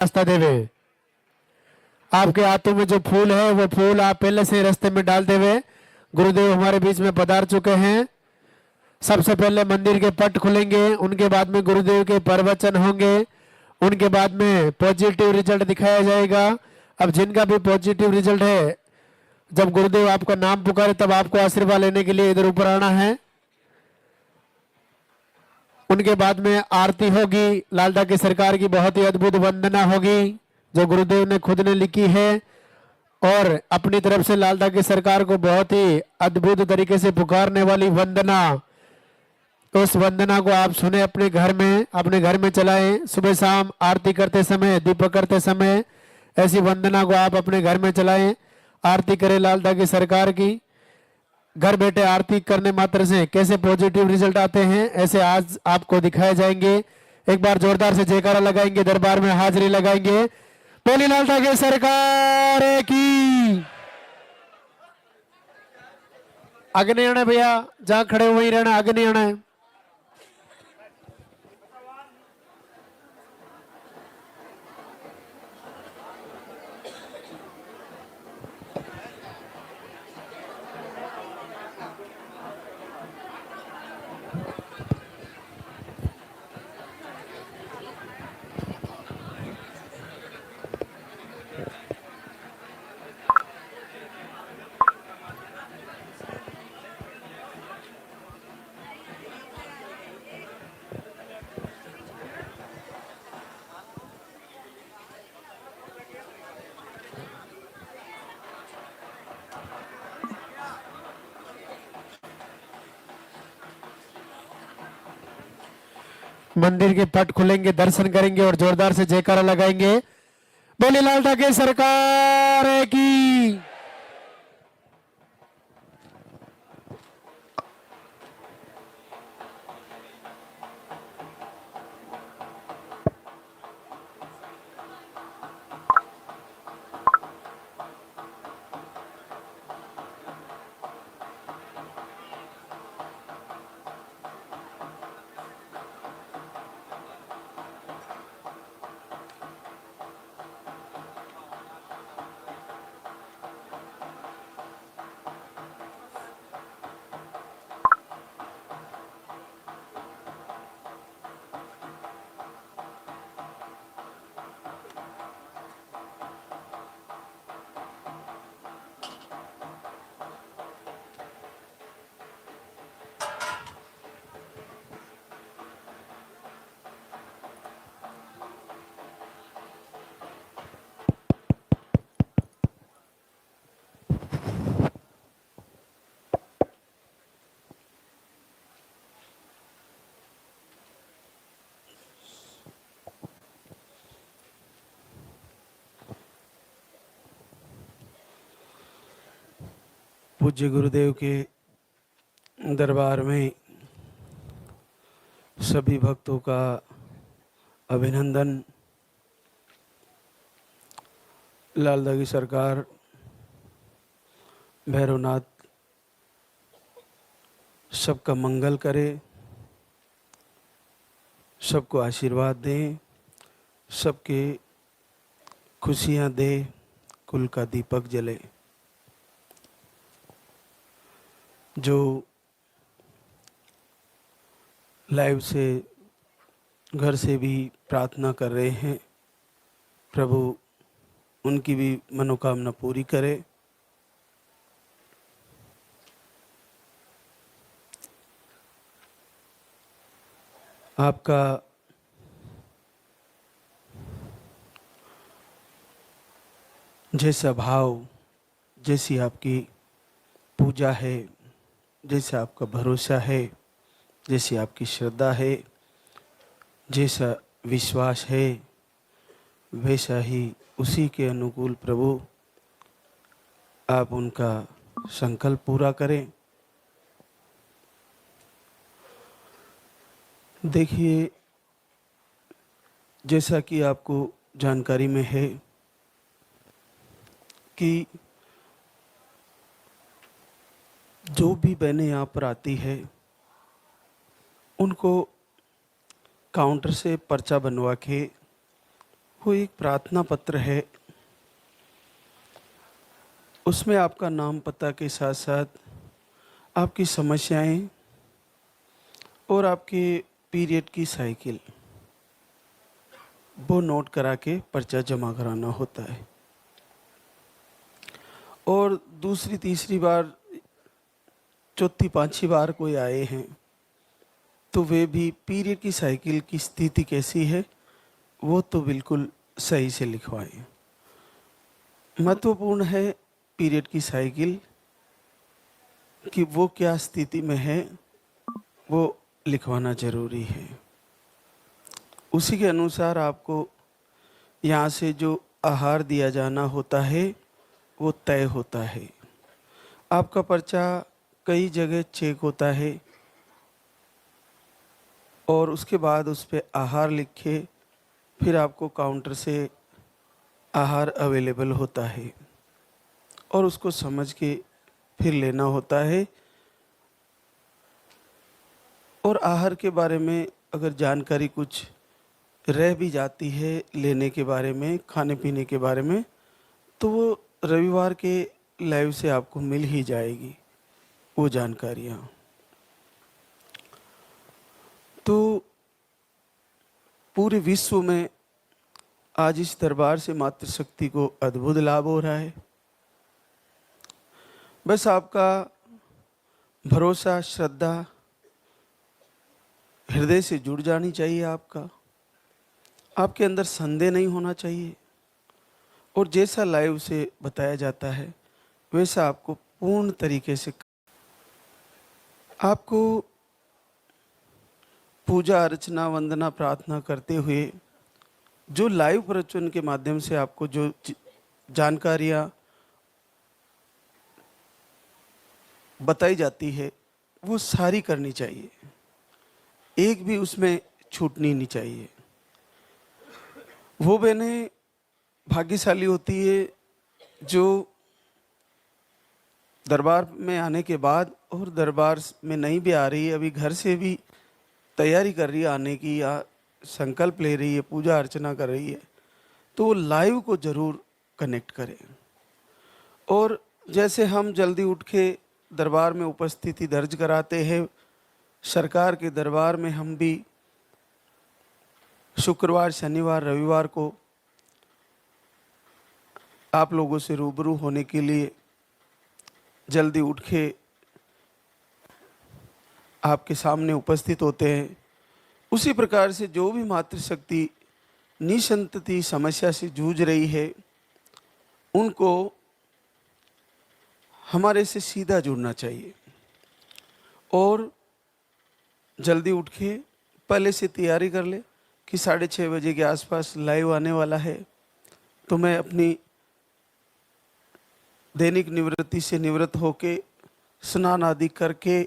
रास्ता देवे। आपके हाथों में जो फूल है वो फूल आप पहले से रास्ते में डाल देवे। गुरुदेव हमारे बीच में पधार चुके हैं। सबसे पहले मंदिर के पट खुलेंगे, उनके बाद में गुरुदेव के प्रवचन होंगे, उनके बाद में पॉजिटिव रिजल्ट दिखाया जाएगा। अब जिनका भी पॉजिटिव रिजल्ट है, जब गुरुदेव आपका नाम पुकारे तब आपको आशीर्वाद लेने के लिए इधर ऊपर आना है। उनके बाद में आरती होगी, लालदा की सरकार की बहुत ही अद्भुत वंदना होगी जो गुरुदेव ने खुद ने लिखी है, और अपनी तरफ से लालदा की सरकार को बहुत ही अद्भुत तरीके से पुकारने वाली वंदना। तो उस वंदना को आप सुने, अपने घर में चलाएं। सुबह शाम आरती करते समय, दीपक करते समय ऐसी वंदना को आप अपने घर में चलाएं। आरती करें लालदा की सरकार की। घर बैठे आरती करने मात्र से कैसे पॉजिटिव रिजल्ट आते हैं, ऐसे आज आपको दिखाए जाएंगे। एक बार जोरदार से जयकारा लगाएंगे, दरबार में हाजिरी लगाएंगे। बोली लालदा की सरकार की। आगे नहीं आना भैया, जहां खड़े हो वहीं रहना, आगे नहीं आना है। मंदिर के पट खुलेंगे, दर्शन करेंगे और जोरदार से जयकारा लगाएंगे। बोली लालदा की सरकार की। पूज्य गुरुदेव के दरबार में सभी भक्तों का अभिनंदन। लालदा की सरकार भैरवनाथ सबका मंगल करे, सबको आशीर्वाद दें, सबके खुशियां दे, कुल का दीपक जले। जो लाइव से घर से भी प्रार्थना कर रहे हैं, प्रभु उनकी भी मनोकामना पूरी करे। आपका जैसा भाव, जैसी आपकी पूजा है, जैसा आपका भरोसा है, जैसी आपकी श्रद्धा है, जैसा विश्वास है, वैसा ही उसी के अनुकूल प्रभु आप उनका संकल्प पूरा करें। देखिए, जैसा कि आपको जानकारी में है कि जो भी बहनें यहाँ पर आती है उनको काउंटर से पर्चा बनवा के वो एक प्रार्थना पत्र है। उसमें आपका नाम पता के साथ साथ आपकी समस्याएं और आपके पीरियड की साइकिल वो नोट करा के पर्चा जमा कराना होता है। और दूसरी तीसरी बार चौथी पांचवी बार कोई आए हैं तो वे भी पीरियड की साइकिल की स्थिति कैसी है वो तो बिल्कुल सही से लिखवाएं। महत्वपूर्ण है पीरियड की साइकिल कि वो क्या स्थिति में है वो लिखवाना जरूरी है। उसी के अनुसार आपको यहाँ से जो आहार दिया जाना होता है वो तय होता है। आपका पर्चा कई जगह चेक होता है और उसके बाद उस पर आहार लिखे फिर आपको काउंटर से आहार अवेलेबल होता है और उसको समझ के फिर लेना होता है। और आहार के बारे में अगर जानकारी कुछ रह भी जाती है लेने के बारे में, खाने पीने के बारे में, तो वो रविवार के लाइव से आपको मिल ही जाएगी वो जानकारियाँ। तो पूरे विश्व में आज इस दरबार से मातृशक्ति को अद्भुत लाभ हो रहा है। बस आपका भरोसा, श्रद्धा हृदय से जुड़ जानी चाहिए। आपके अंदर संदेह नहीं होना चाहिए और जैसा लाइव से बताया जाता है वैसा आपको पूर्ण तरीके से आपको पूजा अर्चना वंदना प्रार्थना करते हुए जो लाइव प्रवचन के माध्यम से आपको जो जानकारियाँ बताई जाती है वो सारी करनी चाहिए, एक भी उसमें छूटनी नहीं चाहिए। वो बहनें भाग्यशाली होती है जो दरबार में आने के बाद और दरबार में नहीं भी आ रही है, अभी घर से भी तैयारी कर रही है आने की या संकल्प ले रही है, पूजा अर्चना कर रही है, तो वो लाइव को जरूर कनेक्ट करें। और जैसे हम जल्दी उठ के दरबार में उपस्थिति दर्ज कराते हैं, सरकार के दरबार में हम भी शुक्रवार, शनिवार, रविवार को आप लोगों से रूबरू होने के लिए जल्दी उठ के आपके सामने उपस्थित होते हैं। उसी प्रकार से जो भी मातृशक्ति निसंतति समस्या से जूझ रही है उनको हमारे से सीधा जुड़ना चाहिए और जल्दी उठ के पहले से तैयारी कर ले कि 6:30 बजे के आसपास लाइव आने वाला है, तो मैं अपनी दैनिक निवृत्ति से निवृत्त होके स्नान आदि करके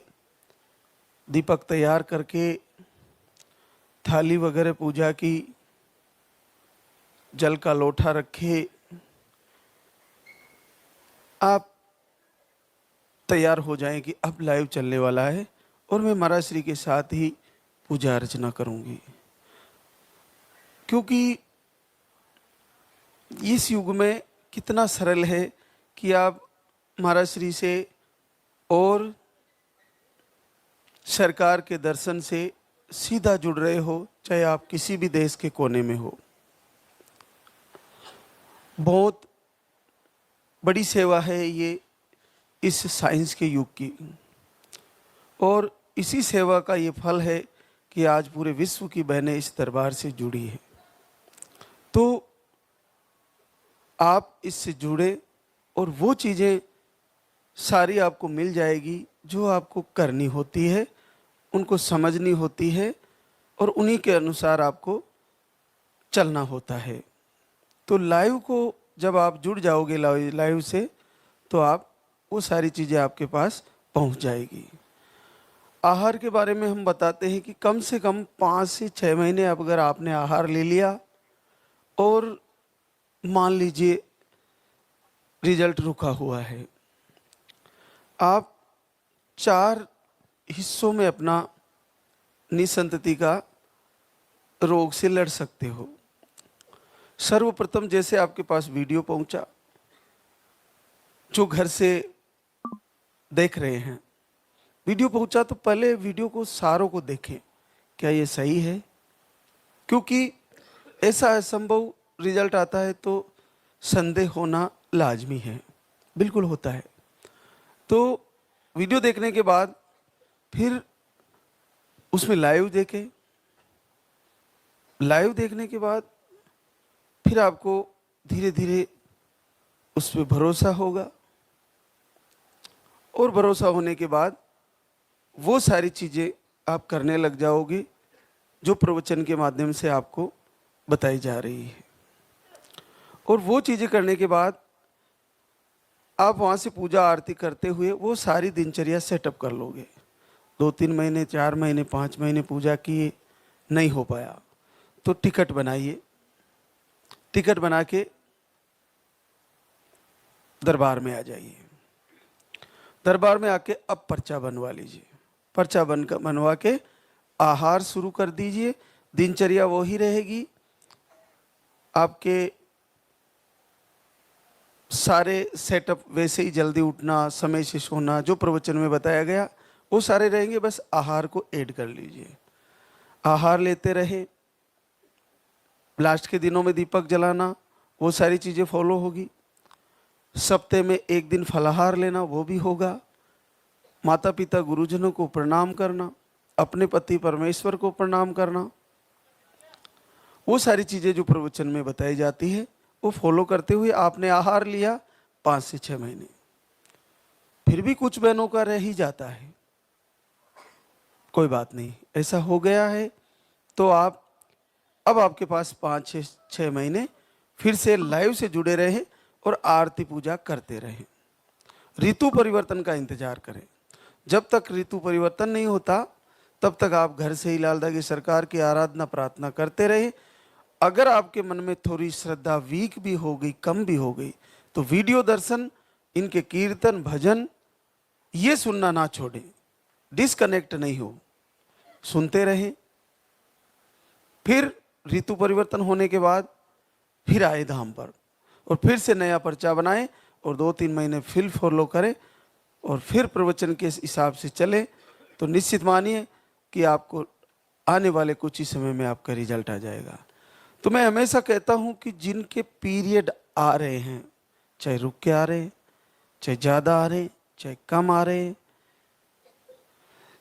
दीपक तैयार करके थाली वगैरह पूजा की, जल का लोटा रखे, आप तैयार हो जाएं कि अब लाइव चलने वाला है और मैं महाराज श्री के साथ ही पूजा अर्चना करूंगी। क्योंकि इस युग में कितना सरल है कि आप महाराज श्री से और सरकार के दर्शन से सीधा जुड़ रहे हो, चाहे आप किसी भी देश के कोने में हो। बहुत बड़ी सेवा है ये इस साइंस के युग की और इसी सेवा का ये फल है कि आज पूरे विश्व की बहनें इस दरबार से जुड़ी है। तो आप इससे जुड़े और वो चीज़ें सारी आपको मिल जाएगी जो आपको करनी होती है, उनको समझनी होती है और उन्हीं के अनुसार आपको चलना होता है। तो लाइव को जब आप जुड़ जाओगे लाइव से तो आप वो सारी चीज़ें आपके पास पहुंच जाएगी। आहार के बारे में हम बताते हैं कि कम से कम 5 से 6 महीने अब अगर आपने आहार ले लिया और मान लीजिए रिजल्ट रुका हुआ है, आप 4 हिस्सों में अपना निसंतति का रोग से लड़ सकते हो। सर्वप्रथम जैसे आपके पास वीडियो पहुंचा, जो घर से देख रहे हैं, वीडियो पहुंचा तो पहले वीडियो को सारों को देखें, क्या ये सही है? क्योंकि ऐसा असंभव रिजल्ट आता है तो संदेह होना लाजमी है, बिल्कुल होता है। तो वीडियो देखने के बाद फिर उसमें लाइव देखें, लाइव देखने के बाद फिर आपको धीरे धीरे उस पर भरोसा होगा, और भरोसा होने के बाद वो सारी चीज़ें आप करने लग जाओगे जो प्रवचन के माध्यम से आपको बताई जा रही है। और वो चीज़ें करने के बाद आप वहाँ से पूजा आरती करते हुए वो सारी दिनचर्या सेटअप कर लोगे। 2-3 महीने, 4 महीने, 5 महीने पूजा किए, नहीं हो पाया तो टिकट बनाइए, टिकट बना के दरबार में आ जाइए। दरबार में आके अब पर्चा बनवा लीजिए, पर्चा बनवा के आहार शुरू कर दीजिए। दिनचर्या वो ही रहेगी, आपके सारे सेटअप वैसे ही, जल्दी उठना, समय से सोना, जो प्रवचन में बताया गया वो सारे रहेंगे, बस आहार को ऐड कर लीजिए। आहार लेते रहे, लास्ट के दिनों में दीपक जलाना, वो सारी चीज़ें फॉलो होगी। सप्ते में एक दिन फलाहार लेना, वो भी होगा। माता पिता गुरुजनों को प्रणाम करना, अपने पति परमेश्वर को प्रणाम करना, वो सारी चीज़ें जो प्रवचन में बताई जाती है वो फॉलो करते हुए आपने आहार लिया 5 से 6 महीने। फिर भी कुछ बहनों का रह ही जाता है, कोई बात नहीं, ऐसा हो गया है तो अब आपके पास 5 से 6 महीने फिर से लाइव से जुड़े रहे और आरती पूजा करते रहे। ऋतु परिवर्तन का इंतजार करें। जब तक ऋतु परिवर्तन नहीं होता तब तक आप घर से ही लालदागी सरकार की आराधना प्रार्थना करते रहे। अगर आपके मन में थोड़ी श्रद्धा वीक भी हो गई, कम भी हो गई, तो वीडियो दर्शन, इनके कीर्तन भजन ये सुनना ना छोड़ें, डिस्कनेक्ट नहीं हो, सुनते रहें। फिर ऋतु परिवर्तन होने के बाद फिर आए धाम पर और फिर से नया पर्चा बनाएं और 2-3 महीने फिर फॉलो करें और फिर प्रवचन के हिसाब से चले, तो निश्चित मानिए कि आपको आने वाले कुछ ही समय में आपका रिजल्ट आ जाएगा। तो मैं हमेशा कहता हूं कि जिनके पीरियड आ रहे हैं, चाहे रुक के आ रहे हैं, चाहे ज़्यादा आ रहे हैं, चाहे कम आ रहे हैं,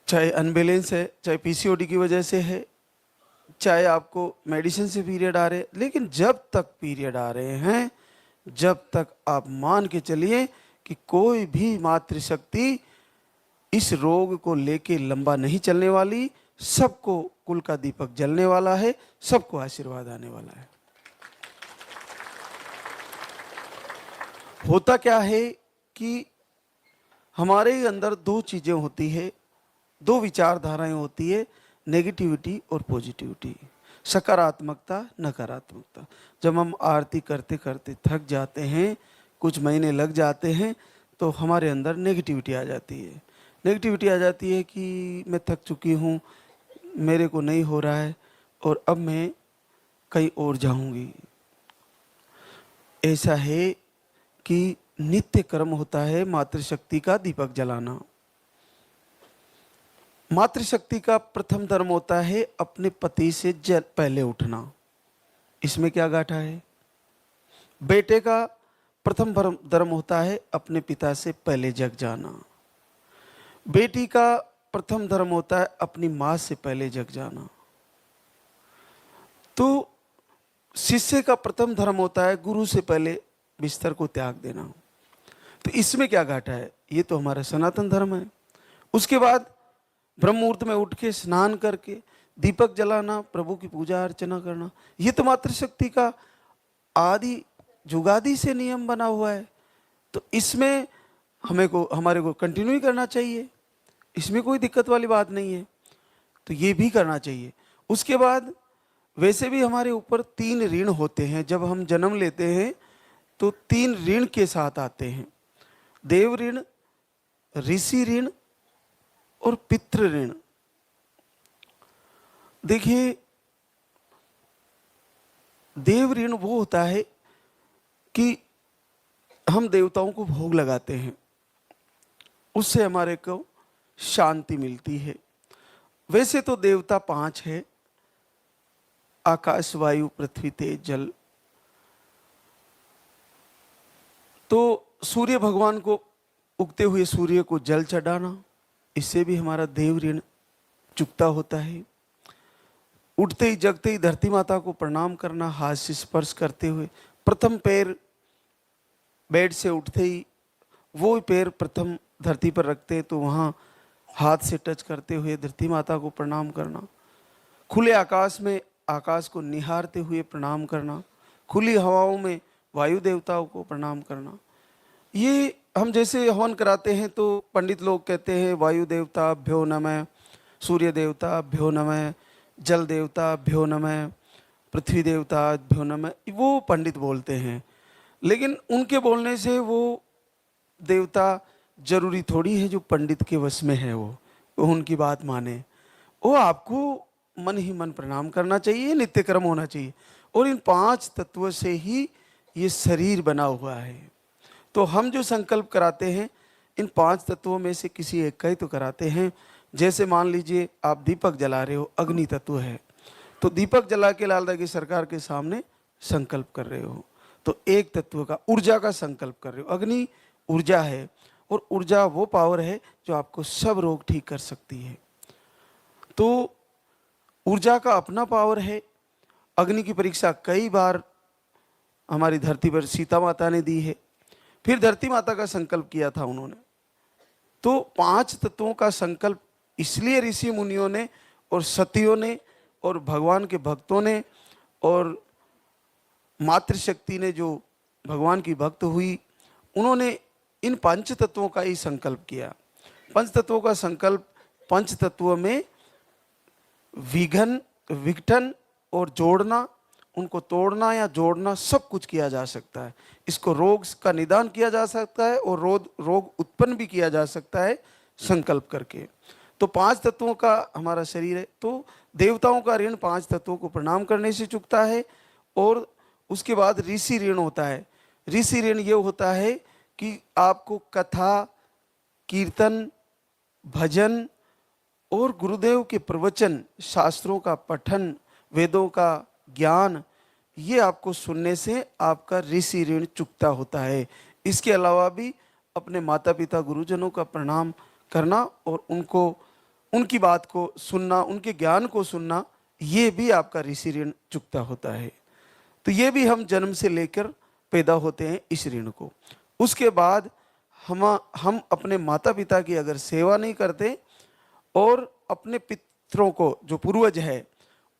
चाहे अनबैलेंस है, चाहे पीसीओडी की वजह से है, चाहे आपको मेडिसिन से पीरियड आ रहे हैं, लेकिन जब तक पीरियड आ रहे हैं, जब तक आप मान के चलिए कि कोई भी मातृशक्ति इस रोग को लेके लंबा नहीं चलने वाली, सबको कुल का दीपक जलने वाला है, सबको आशीर्वाद आने वाला है। होता क्या है कि हमारे अंदर 2 चीजें होती है, 2 विचारधाराएं होती है, नेगेटिविटी और पॉजिटिविटी, सकारात्मकता नकारात्मकता। जब हम आरती करते करते थक जाते हैं, कुछ महीने लग जाते हैं, तो हमारे अंदर नेगेटिविटी आ जाती है। नेगेटिविटी आ जाती है कि मैं थक चुकी हूँ, मेरे को नहीं हो रहा है और अब मैं कहीं और जाऊंगी। ऐसा है कि नित्य कर्म होता है मातृशक्ति का दीपक जलाना। मातृशक्ति का प्रथम धर्म होता है अपने पति से पहले उठना। इसमें क्या गाठा है? बेटे का प्रथम धर्म होता है अपने पिता से पहले जग जाना। बेटी का प्रथम धर्म होता है अपनी माँ से पहले जग जाना। तो शिष्य का प्रथम धर्म होता है गुरु से पहले बिस्तर को त्याग देना। तो इसमें क्या घाटा है? ये तो हमारा सनातन धर्म है। उसके बाद ब्रह्म मुहूर्त में उठ के स्नान करके दीपक जलाना, प्रभु की पूजा अर्चना करना, ये तो मातृशक्ति का आदि जुगादि से नियम बना हुआ है। तो इसमें हमारे को कंटिन्यू ही करना चाहिए, इसमें कोई दिक्कत वाली बात नहीं है। तो ये भी करना चाहिए। उसके बाद वैसे भी हमारे ऊपर 3 ऋण होते हैं। जब हम जन्म लेते हैं तो 3 ऋण के साथ आते हैं, देव ऋण, ऋषि ऋण और पितृ ऋण। देखिए, देव ऋण वो होता है कि हम देवताओं को भोग लगाते हैं, उससे हमारे को शांति मिलती है। वैसे तो देवता 5 है, आकाश, वायु, पृथ्वी, तेज, जल। तो सूर्य भगवान को, उगते हुए सूर्य को जल चढ़ाना, इससे भी हमारा देव ऋण चुकता होता है। उठते ही जगते ही धरती माता को प्रणाम करना, हाथ से स्पर्श करते हुए, प्रथम पैर बेड से उठते ही वो पैर प्रथम धरती पर रखते हैं तो वहाँ हाथ से टच करते हुए धरती माता को प्रणाम करना। खुले आकाश में आकाश को निहारते हुए प्रणाम करना, खुली हवाओं में वायु देवताओं को प्रणाम करना। ये हम जैसे हवन कराते हैं तो पंडित लोग कहते हैं वायु देवता भ्यो नमः, सूर्य देवता भ्यो नमः, जल देवता भ्यो नमः, पृथ्वी देवता भ्यो नमः, वो पंडित बोलते हैं। लेकिन उनके बोलने से वो देवता जरूरी थोड़ी है जो पंडित के वश में है वो उनकी बात माने। वो आपको मन ही मन प्रणाम करना चाहिए, नित्य कर्म होना चाहिए। और इन 5 तत्वों से ही ये शरीर बना हुआ है। तो हम जो संकल्प कराते हैं इन 5 तत्वों में से किसी एक का ही तो कराते हैं। जैसे मान लीजिए आप दीपक जला रहे हो, अग्नि तत्व है, तो दीपक जला के लालदा की सरकार के सामने संकल्प कर रहे हो, तो एक तत्व का, ऊर्जा का संकल्प कर रहे हो। अग्नि ऊर्जा है, और ऊर्जा वो पावर है जो आपको सब रोग ठीक कर सकती है। तो ऊर्जा का अपना पावर है। अग्नि की परीक्षा कई बार हमारी धरती पर सीता माता ने दी है, फिर धरती माता का संकल्प किया था उन्होंने। तो 5 तत्वों का संकल्प इसलिए ऋषि मुनियों ने और सतियों ने और भगवान के भक्तों ने और मातृशक्ति ने, जो भगवान की भक्त हुई, उन्होंने इन 5 तत्वों का ही संकल्प किया। 5 तत्वों का संकल्प, 5 तत्वों में विघटन और जोड़ना, उनको तोड़ना या जोड़ना सब कुछ किया जा सकता है। इसको रोग का निदान किया जा सकता है और रोग उत्पन्न भी किया जा सकता है संकल्प करके। तो 5 तत्वों का हमारा शरीर है। तो देवताओं का ऋण 5 तत्वों को प्रणाम करने से चुकता है। और उसके बाद ऋषि ऋण होता है। ऋषि ऋण ये होता है कि आपको कथा, कीर्तन, भजन और गुरुदेव के प्रवचन, शास्त्रों का पठन, वेदों का ज्ञान, ये आपको सुनने से आपका ऋषि ऋण चुकता होता है। इसके अलावा भी अपने माता पिता गुरुजनों का प्रणाम करना और उनकी बात को सुनना, उनके ज्ञान को सुनना, ये भी आपका ऋषि ऋण चुकता होता है। तो ये भी हम जन्म से लेकर पैदा होते हैं इस ऋण को। उसके बाद हम अपने माता पिता की अगर सेवा नहीं करते और अपने पितरों को, जो पूर्वज है,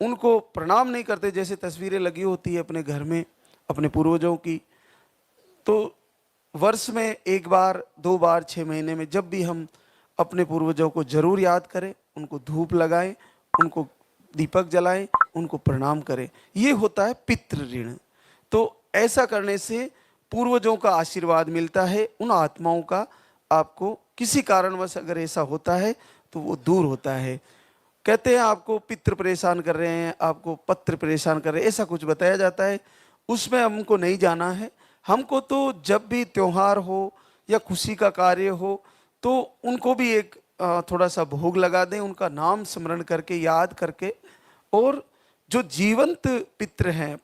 उनको प्रणाम नहीं करते, जैसे तस्वीरें लगी होती है अपने घर में अपने पूर्वजों की, तो वर्ष में 1 बार 2 बार 6 महीने में जब भी हम अपने पूर्वजों को जरूर याद करें, उनको धूप लगाएं, उनको दीपक जलाएं, उनको प्रणाम करें, ये होता है पितृ ऋण। तो ऐसा करने से पूर्वजों का आशीर्वाद मिलता है। उन आत्माओं का आपको किसी कारणवश अगर ऐसा होता है तो वो दूर होता है। कहते हैं आपको पितृ परेशान कर रहे हैं, आपको पत्र परेशान कर रहे हैं, ऐसा कुछ बताया जाता है, उसमें हमको नहीं जाना है। हमको तो जब भी त्योहार हो या खुशी का कार्य हो तो उनको भी एक थोड़ा सा भोग लगा दें, उनका नाम स्मरण करके, याद करके। और जो जीवंत पितृ हैं,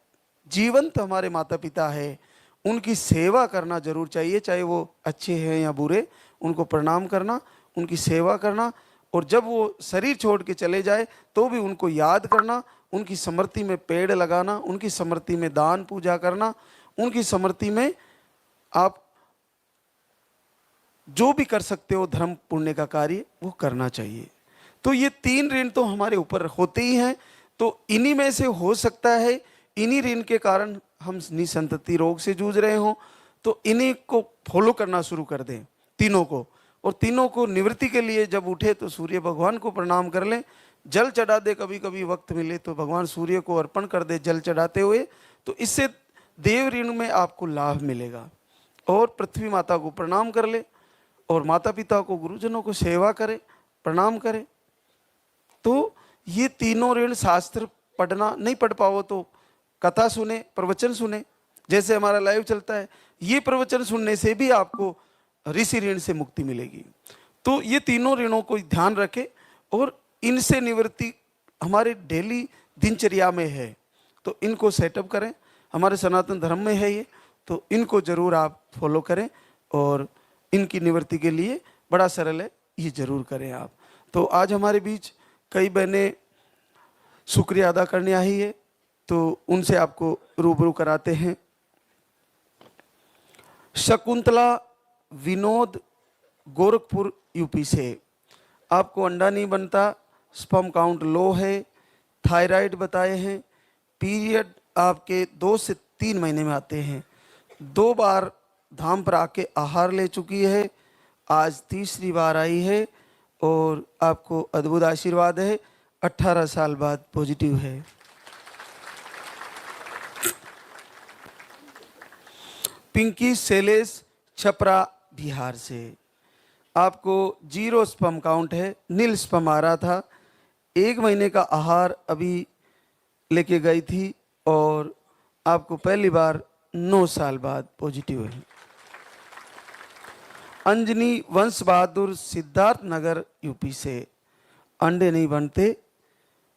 जीवंत हमारे माता पिता है, उनकी सेवा करना जरूर चाहिए, चाहे वो अच्छे हैं या बुरे, उनको प्रणाम करना, उनकी सेवा करना। और जब वो शरीर छोड़ के चले जाए तो भी उनको याद करना, उनकी स्मृति में पेड़ लगाना, उनकी स्मृति में दान पूजा करना, उनकी स्मृति में आप जो भी कर सकते हो धर्म पुण्य का कार्य वो करना चाहिए। तो ये 3 ऋण तो हमारे ऊपर होते ही हैं। तो इन्हीं में से हो सकता है इन्हीं ऋण के कारण हम निसंतति रोग से जूझ रहे हों, तो इन्हीं को फॉलो करना शुरू कर दें, तीनों को। और तीनों को निवृत्ति के लिए जब उठे तो सूर्य भगवान को प्रणाम कर लें, जल चढ़ा दे, कभी कभी वक्त मिले तो भगवान सूर्य को अर्पण कर दे जल चढ़ाते हुए, तो इससे देव ऋण में आपको लाभ मिलेगा। और पृथ्वी माता को प्रणाम कर ले और माता पिता को, गुरुजनों को सेवा करे, प्रणाम करे। तो ये तीनों ऋण शास्त्र पढ़ना, नहीं पढ़ पाओ तो कथा सुने, प्रवचन सुने, जैसे हमारा लाइव चलता है, ये प्रवचन सुनने से भी आपको ऋषि ऋण से मुक्ति मिलेगी। तो ये तीनों ऋणों को ध्यान रखें और इनसे निवृत्ति हमारे डेली दिनचर्या में है, तो इनको सेटअप करें। हमारे सनातन धर्म में है ये, तो इनको जरूर आप फॉलो करें और इनकी निवृत्ति के लिए बड़ा सरल है, ये जरूर करें आप। तो आज हमारे बीच कई बहनें शुक्रिया अदा करने आई है, तो उनसे आपको रूबरू कराते हैं। शकुंतला विनोद गोरखपुर यूपी से, आपको अंडा नहीं बनता, स्पर्म काउंट लो है, थायराइड बताए हैं, पीरियड आपके 2 से 3 महीने में आते हैं, 2 बार धाम पर आके आहार ले चुकी है, आज तीसरी बार आई है और आपको अद्भुत आशीर्वाद है, 18 साल बाद पॉजिटिव है। पिंकी शैलेश छपरा बिहार से, आपको 0 स्पर्म काउंट है, नील स्पर्म आ रहा था, 1 महीने का आहार अभी लेके गई थी और आपको पहली बार 9 साल बाद पॉजिटिव है। अंजनी वंश बहादुर सिद्धार्थ नगर यूपी से, अंडे नहीं बनते,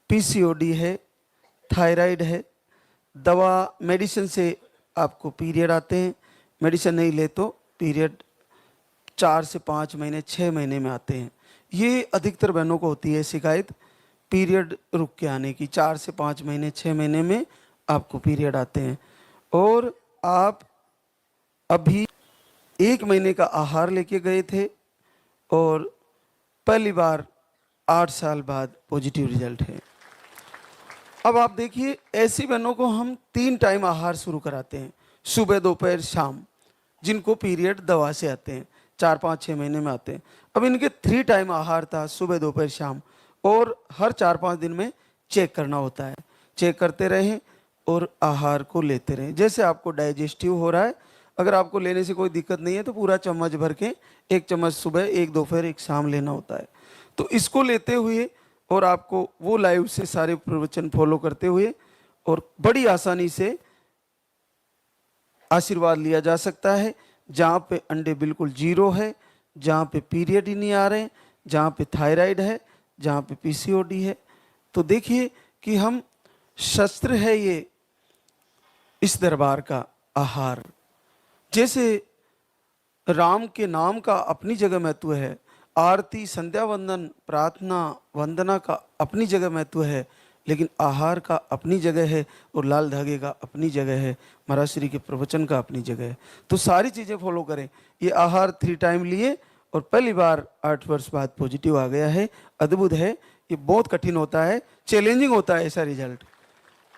पीसीओडी है, थायराइड है, दवा मेडिसिन से आपको पीरियड आते हैं, मेडिसिन नहीं ले तो पीरियड 4 से 5 महीने 6 महीने में आते हैं। ये अधिकतर बहनों को होती है शिकायत, पीरियड रुक के आने की, 4 से 5 महीने 6 महीने में आपको पीरियड आते हैं। और आप अभी 1 महीने का आहार लेके गए थे और पहली बार 8 साल बाद पॉजिटिव रिजल्ट है। अब आप देखिए, ऐसी बहनों को हम 3 टाइम आहार शुरू कराते हैं, सुबह दोपहर शाम, जिनको पीरियड दवा से आते हैं, 4 5 6 महीने में आते हैं। अब इनके 3 टाइम आहार था, सुबह दोपहर शाम, और हर 4 5 दिन में चेक करना होता है। चेक करते रहें और आहार को लेते रहें, जैसे आपको डाइजेस्टिव हो रहा है। अगर आपको लेने से कोई दिक्कत नहीं है तो पूरा चम्मच भर के 1 चम्मच सुबह, 1 दोपहर, 1 शाम लेना होता है। तो इसको लेते हुए और आपको वो लाइव से सारे प्रवचन फॉलो करते हुए और बड़ी आसानी से आशीर्वाद लिया जा सकता है। जहाँ पे अंडे बिल्कुल 0 है, जहाँ पे पीरियड ही नहीं आ रहे, जहाँ पे थायराइड है, जहाँ पे पीसीओडी है। तो देखिए कि हम शस्त्र है ये इस दरबार का आहार। जैसे राम के नाम का अपनी जगह महत्व है, आरती, संध्या वंदन, प्रार्थना, वंदना का अपनी जगह महत्व है, लेकिन आहार का अपनी जगह है और लाल धागे का अपनी जगह है, महाराज श्री के प्रवचन का अपनी जगह है। तो सारी चीज़ें फॉलो करें। ये आहार 3 टाइम लिए और पहली बार 8 वर्ष बाद पॉजिटिव आ गया है, अद्भुत है। ये बहुत कठिन होता है, चैलेंजिंग होता है ऐसा रिजल्ट।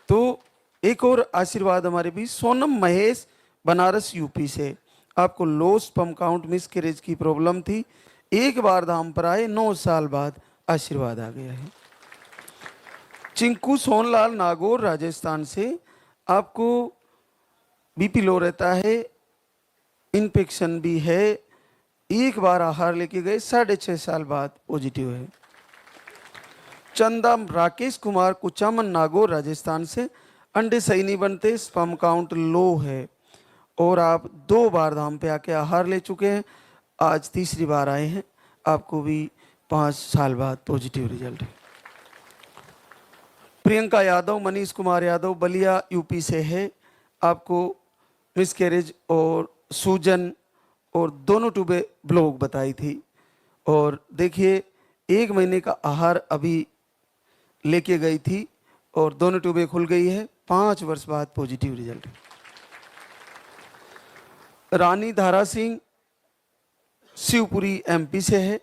तो एक और आशीर्वाद हमारे भी, सोनम महेश बनारस यूपी से, आपको लो स्पर्म काउंट मिसकैरेज की प्रॉब्लम थी, 1 बार धाम पर आए, 9 साल बाद आशीर्वाद आ गया है। चिंकू सोनलाल नागौर राजस्थान से, आपको बीपी लो रहता है, इन्फेक्शन भी है, 1 बार आहार लेके गए, 6.5 साल बाद पॉजिटिव है। चंदा राकेश कुमार कुचामन नागौर राजस्थान से, अंडे सही नहीं बनते, स्पर्म काउंट लो है और आप 2 बार धाम पे आके आहार ले चुके हैं, आज तीसरी बार आए हैं, आपको भी 5 साल बाद पॉजिटिव रिजल्ट है। प्रियंका यादव, मनीष कुमार यादव बलिया यूपी से है, आपको मिसकैरेज और सूजन और दोनों ट्यूबें ब्लॉक बताई थी। और देखिए 1 महीने का आहार अभी लेके गई थी और दोनों ट्यूबें खुल गई है, 5 वर्ष बाद पॉजिटिव रिजल्ट। रानी धारा सिंह शिवपुरी एमपी से है,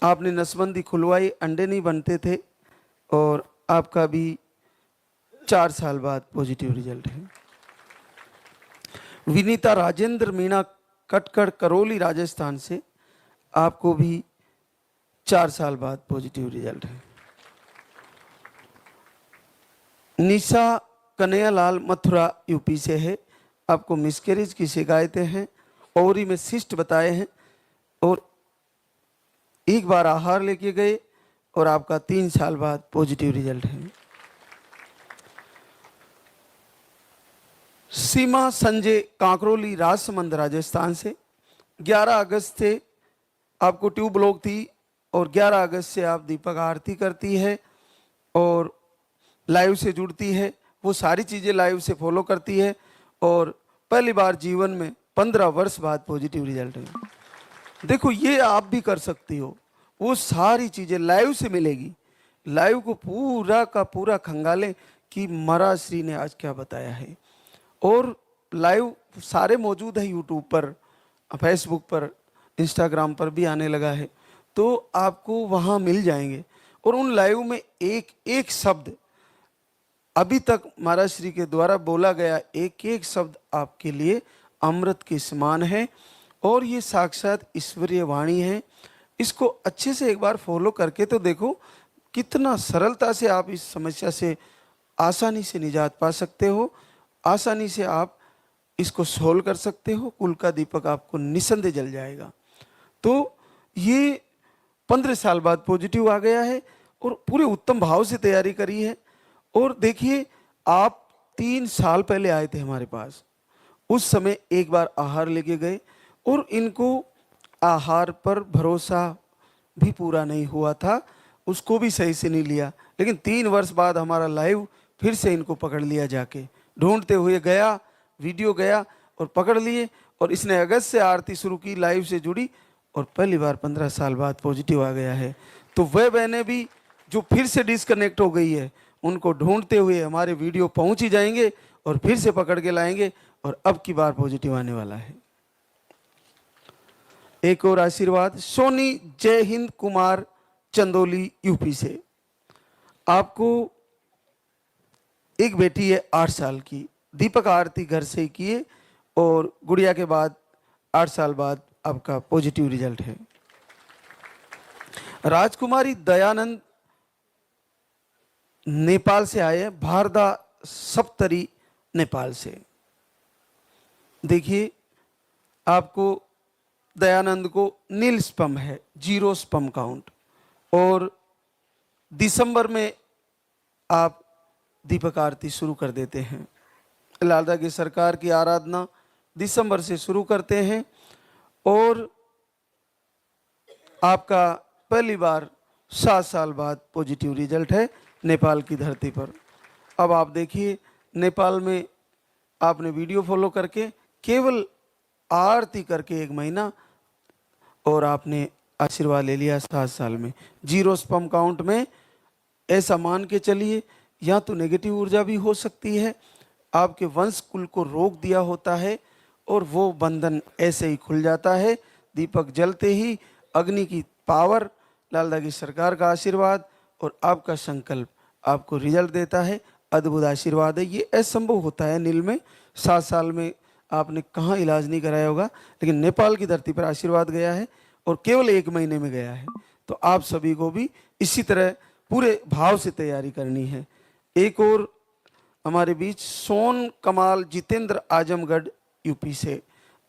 आपने नसबंदी खुलवाई, अंडे नहीं बनते थे और आपका भी 4 साल बाद पॉजिटिव रिजल्ट है। विनीता राजेंद्र मीणा कटकड़ करौली राजस्थान से, आपको भी 4 साल बाद पॉजिटिव रिजल्ट है। निशा कन्हैयालाल मथुरा यूपी से है, आपको मिसकैरेज की शिकायतें हैं, ओवरी में सिस्ट बताए हैं और 1 बार आहार लेके गए और आपका 3 साल बाद पॉजिटिव रिजल्ट है। सीमा संजय कांकरोली राजसमंद राजस्थान से 11 अगस्त से आपको ट्यूब ब्लॉक थी और 11 अगस्त से आप दीपक आरती करती है और लाइव से जुड़ती है, वो सारी चीज़ें लाइव से फॉलो करती है और पहली बार जीवन में 15 वर्ष बाद पॉजिटिव रिजल्ट है। देखो ये आप भी कर सकती हो, वो सारी चीज़ें लाइव से मिलेगी। लाइव को पूरा का पूरा खंगालें कि महाराज श्री ने आज क्या बताया है, और लाइव सारे मौजूद है यूट्यूब पर, फेसबुक पर, इंस्टाग्राम पर भी आने लगा है, तो आपको वहाँ मिल जाएंगे। और उन लाइव में एक एक शब्द अभी तक महाराज श्री के द्वारा बोला गया एक एक शब्द आपके लिए अमृत के समान है और ये साक्षात ईश्वरीय वाणी है। इसको अच्छे से एक बार फॉलो करके तो देखो कितना सरलता से आप इस समस्या से आसानी से निजात पा सकते हो, आसानी से आप इसको सोल्व कर सकते हो। कुल का दीपक आपको निसंदेह जल जाएगा। तो ये 15 साल बाद पॉजिटिव आ गया है और पूरे उत्तम भाव से तैयारी करी है। और देखिए आप 3 साल पहले आए थे हमारे पास, उस समय एक बार आहार लेके गए और इनको आहार पर भरोसा भी पूरा नहीं हुआ था, उसको भी सही से नहीं लिया, लेकिन 3 वर्ष बाद हमारा लाइव फिर से इनको पकड़ लिया, जाके ढूंढते हुए गया, वीडियो गया और पकड़ लिए। और इसने अगस्त से आरती शुरू की, लाइव से जुड़ी और पहली बार 15 साल बाद पॉजिटिव आ गया है। तो वह बहनें भी जो फिर से डिस्कनेक्ट हो गई है, उनको ढूंढते हुए हमारे वीडियो पहुंच ही जाएंगे और फिर से पकड़ के लाएंगे और अब की बार पॉजिटिव आने वाला है। एक और आशीर्वाद सोनी जय हिंद कुमार चंदोली यूपी से। आपको एक बेटी है 8 साल की, दीपक आरती घर से ही किए और गुड़िया के बाद 8 साल बाद आपका पॉजिटिव रिजल्ट है। राजकुमारी दयानंद नेपाल से आए हैं, भारदा सप्तरी नेपाल से। देखिए आपको दयानंद को नील स्पम है, 0 स्पम काउंट, और दिसंबर में आप दीपक आरती शुरू कर देते हैं। लालदा की सरकार की आराधना दिसंबर से शुरू करते हैं और आपका पहली बार 7 साल बाद पॉजिटिव रिजल्ट है नेपाल की धरती पर। अब आप देखिए नेपाल में आपने वीडियो फॉलो करके केवल आरती करके 1 महीना और आपने आशीर्वाद ले लिया 7 साल में, 0 स्पम काउंट में। ऐसा मान के चलिए या तो नेगेटिव ऊर्जा भी हो सकती है, आपके वंश कुल को रोक दिया होता है और वो बंधन ऐसे ही खुल जाता है। दीपक जलते ही अग्नि की पावर, लालदा की सरकार का आशीर्वाद और आपका संकल्प आपको रिजल्ट देता है। अद्भुत आशीर्वाद है, ये असंभव होता है नील में। 7 साल में आपने कहाँ इलाज नहीं कराया होगा, लेकिन नेपाल की धरती पर आशीर्वाद गया है और केवल 1 महीने में गया है। तो आप सभी को भी इसी तरह पूरे भाव से तैयारी करनी है। एक और हमारे बीच सोन कमाल जितेंद्र आजमगढ़ यूपी से।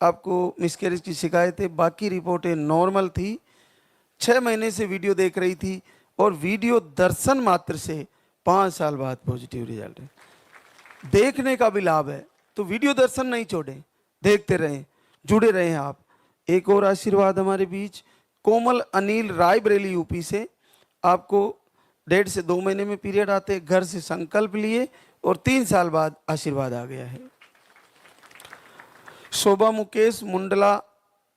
आपको मिसकैरेज की शिकायत है, बाकी रिपोर्टें नॉर्मल थी, 6 महीने से वीडियो देख रही थी और वीडियो दर्शन मात्र से 5 साल बाद पॉजिटिव रिजल्ट है। देखने का भी लाभ है, तो वीडियो दर्शन नहीं छोड़ें, देखते रहें, जुड़े रहें आप। एक और आशीर्वाद हमारे बीच कोमल अनिल रायबरेली यूपी से। आपको 1.5 से 2 महीने में पीरियड आते, घर से संकल्प लिए और 3 साल बाद आशीर्वाद आ गया है। शोभा मुकेश मुंडला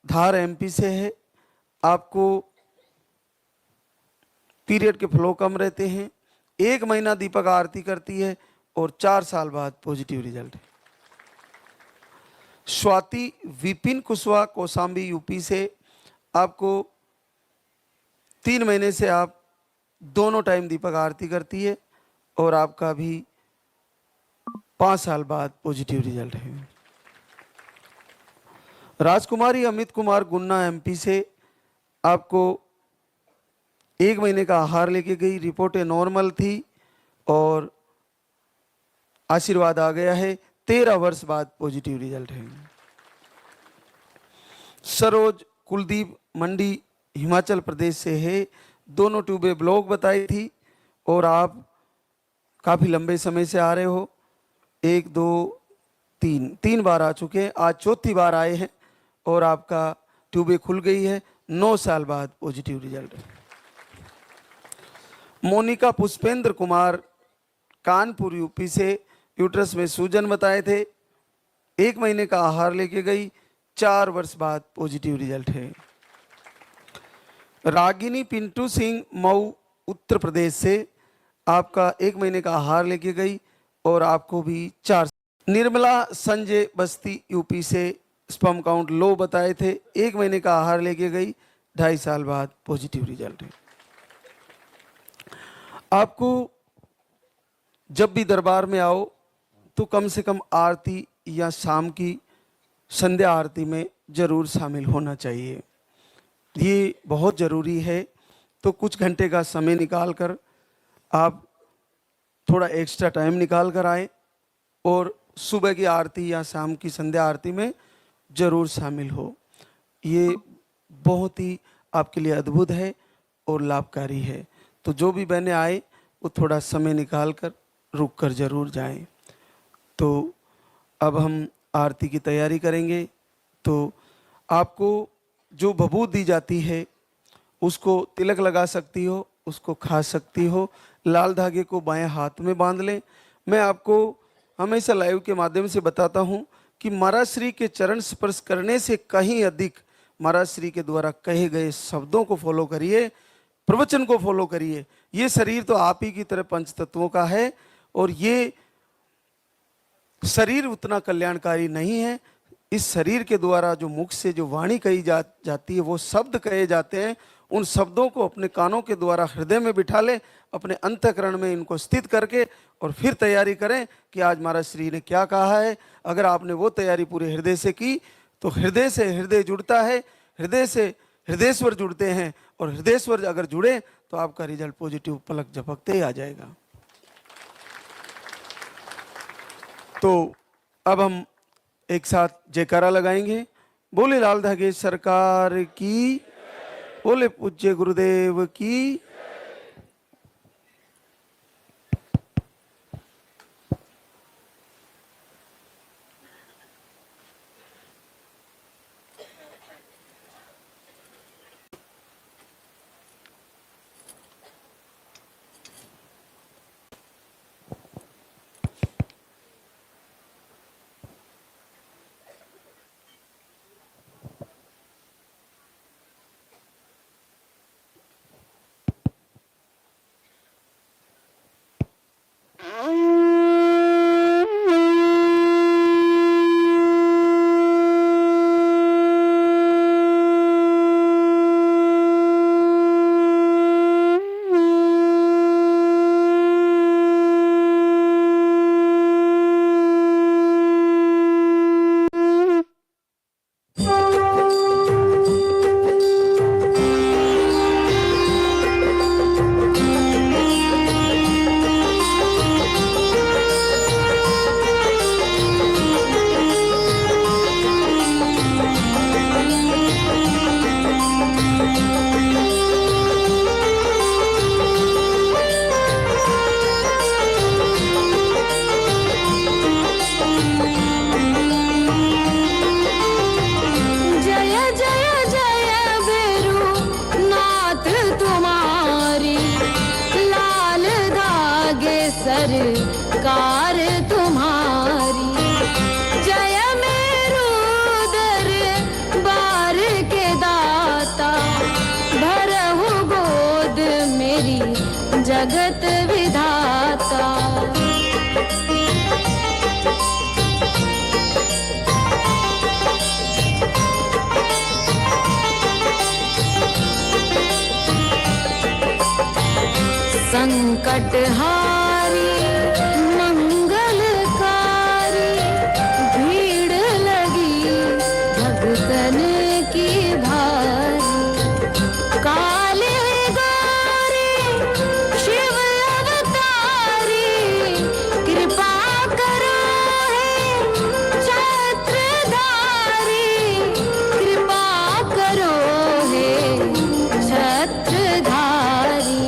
धार एमपी से है। आपको पीरियड के फ्लो कम रहते हैं, 1 महीना दीपक आरती करती है और 4 साल बाद पॉजिटिव रिजल्ट है। स्वाति विपिन कुशवाहा कौशाम्बी यूपी से। आपको 3 महीने से आप दोनों टाइम दीपक आरती करती है और आपका भी 5 साल बाद पॉजिटिव रिजल्ट है। राजकुमारी अमित कुमार गुन्ना एमपी से। आपको 1 महीने का आहार लेके गई, रिपोर्टें नॉर्मल थी और आशीर्वाद आ गया है। 13 वर्ष बाद पॉजिटिव रिजल्ट है। सरोज कुलदीप मंडी हिमाचल प्रदेश से है। दोनों ट्यूबें ब्लॉक बताई थी और आप काफ़ी लंबे समय से आ रहे हो, 1, 2, तीन बार आ चुके हैं, आज चौथी बार आए हैं और आपका ट्यूबें खुल गई है। 9 साल बाद पॉजिटिव रिजल्ट है। मोनिका पुष्पेंद्र कुमार कानपुर यूपी से यूट्रस में सूजन बताए थे, 1 महीने का आहार लेके गई, 4 वर्ष बाद पॉजिटिव रिजल्ट है। रागिनी पिंटू सिंह मऊ उत्तर प्रदेश से आपका 1 महीने का आहार लेके गई और आपको भी 4। निर्मला संजय बस्ती यूपी से स्पर्म काउंट लो बताए थे, 1 महीने का आहार लेके गई, 2.5 साल बाद पॉजिटिव रिजल्ट है। आपको जब भी दरबार में आओ तो कम से कम आरती या शाम की संध्या आरती में जरूर शामिल होना चाहिए, ये बहुत ज़रूरी है। तो कुछ घंटे का समय निकाल कर आप थोड़ा एक्स्ट्रा टाइम निकाल कर आए और सुबह की आरती या शाम की संध्या आरती में ज़रूर शामिल हो। ये बहुत ही आपके लिए अद्भुत है और लाभकारी है। तो जो भी बहनें आए वो थोड़ा समय निकाल कर रुक कर ज़रूर जाएं। तो अब हम आरती की तैयारी करेंगे। तो आपको जो भभूत दी जाती है उसको तिलक लगा सकती हो, उसको खा सकती हो। लाल धागे को बाएं हाथ में बांध लें। मैं आपको हमेशा लाइव के माध्यम से बताता हूं कि महाराज श्री के चरण स्पर्श करने से कहीं अधिक महाराज श्री के द्वारा कहे गए शब्दों को फॉलो करिए, प्रवचन को फॉलो करिए। ये शरीर तो आप ही की तरह पंच तत्वों का है और ये शरीर उतना कल्याणकारी नहीं है। इस शरीर के द्वारा जो मुख से जो वाणी कही जाती है, वो शब्द कहे जाते हैं। उन शब्दों को अपने कानों के द्वारा हृदय में बिठा ले, अपने अंतःकरण में इनको स्थित करके और फिर तैयारी करें कि आज महाराज श्री ने क्या कहा है। अगर आपने वो तैयारी पूरे हृदय से की तो हृदय से हृदय जुड़ता है, हृदय से हृदयेश्वर जुड़ते हैं और हृदयेश्वर अगर जुड़े तो आपका रिजल्ट पॉजिटिव पलक झपकते ही आ जाएगा। तो अब हम एक साथ जयकारा लगाएंगे। बोले लाल धागे सरकार की, बोले पूज्य गुरुदेव की। सरकार तुम्हारी जय मेरू दरबार के दाता भरहु गोद मेरी जगत विधाता। संकट हारी मंगलकारी भीड़ लगी भगतन की भारी। काले गौरी शिव अवतारी कृपा करो हे छत्रधारी। कृपा करो हे छत्रधारी।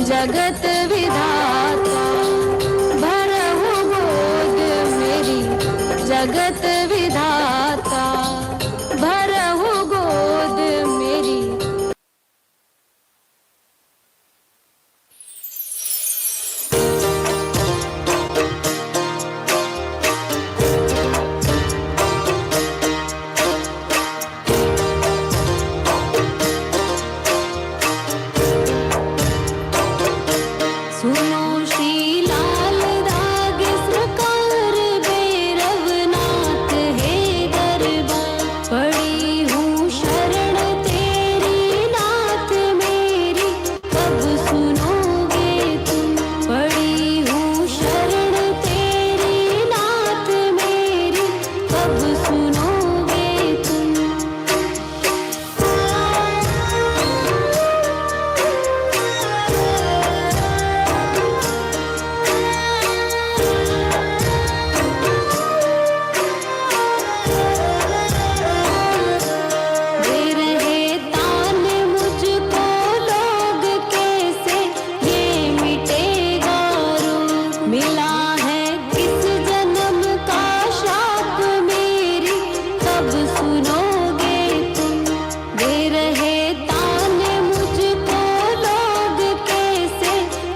जगत विधाता भरहु गोद मेरी जगत विधाता भरहु गोद मेरी। सुनो श्री लाल दाग सरकार भैरवनाथ है दरबार पड़ी हूँ शरण तेरी नाथ मेरी कब सुनोगे तुम पड़ी हूँ शरण तेरी नाथ मेरी कब सुनोगे तुम। दे रहे तान मुझको लोग कैसे ये मिटेगा रोग मिला है किस जन्म का शाप मेरी कब सुनोगे तुम। दे रहे तान मुझको लोग कैसे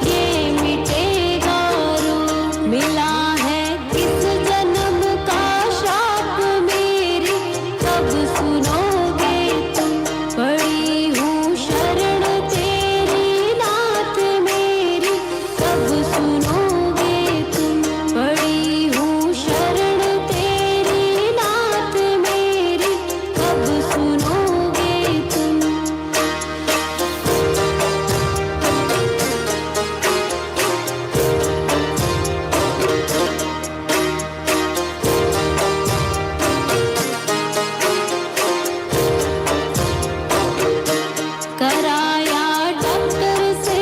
ये मिटेगा रोग मिला है किस जन्म का शाप मेरी कब सुनोगे तुम। पड़ी हूँ शरण तेरी नाथ मेरी कब सुनोगे तुम। पड़ी हूँ शरण तेरी नाथ मेरी कब सुनोगे तुम। कराया डॉक्टर से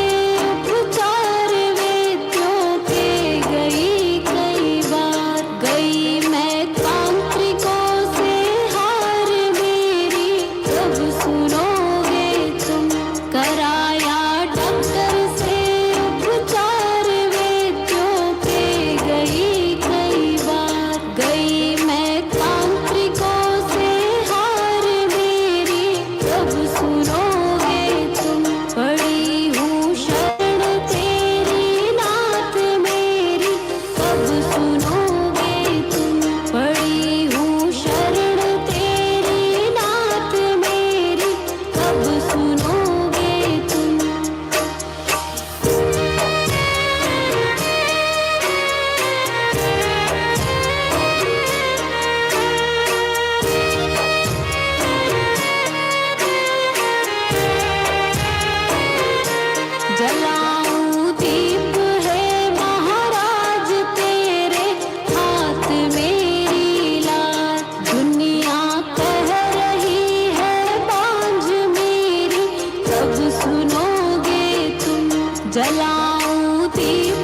उपचार वैद्यों के गई कई बार गई मैं तांत्रिकों से हार मेरी कब सुनोगे तुम। कराया डॉक्टर से उपचार वैद्यों के गई कई बार गई मैं तांत्रिकों से हार मेरी कब सुनोगे तुम। पड़ी हूँ शरण तेरी नाथ मेरी कब सुनोगे तुम। पड़ी हूँ शरण तेरी नाथ मेरी कब सुनोगे तुम। जलाऊं दीप है महाराज तेरे हाथ मेरी लाज दुनिया कह रही है बांझ मेरी कब सुनोगे तुम। जलाऊं दीप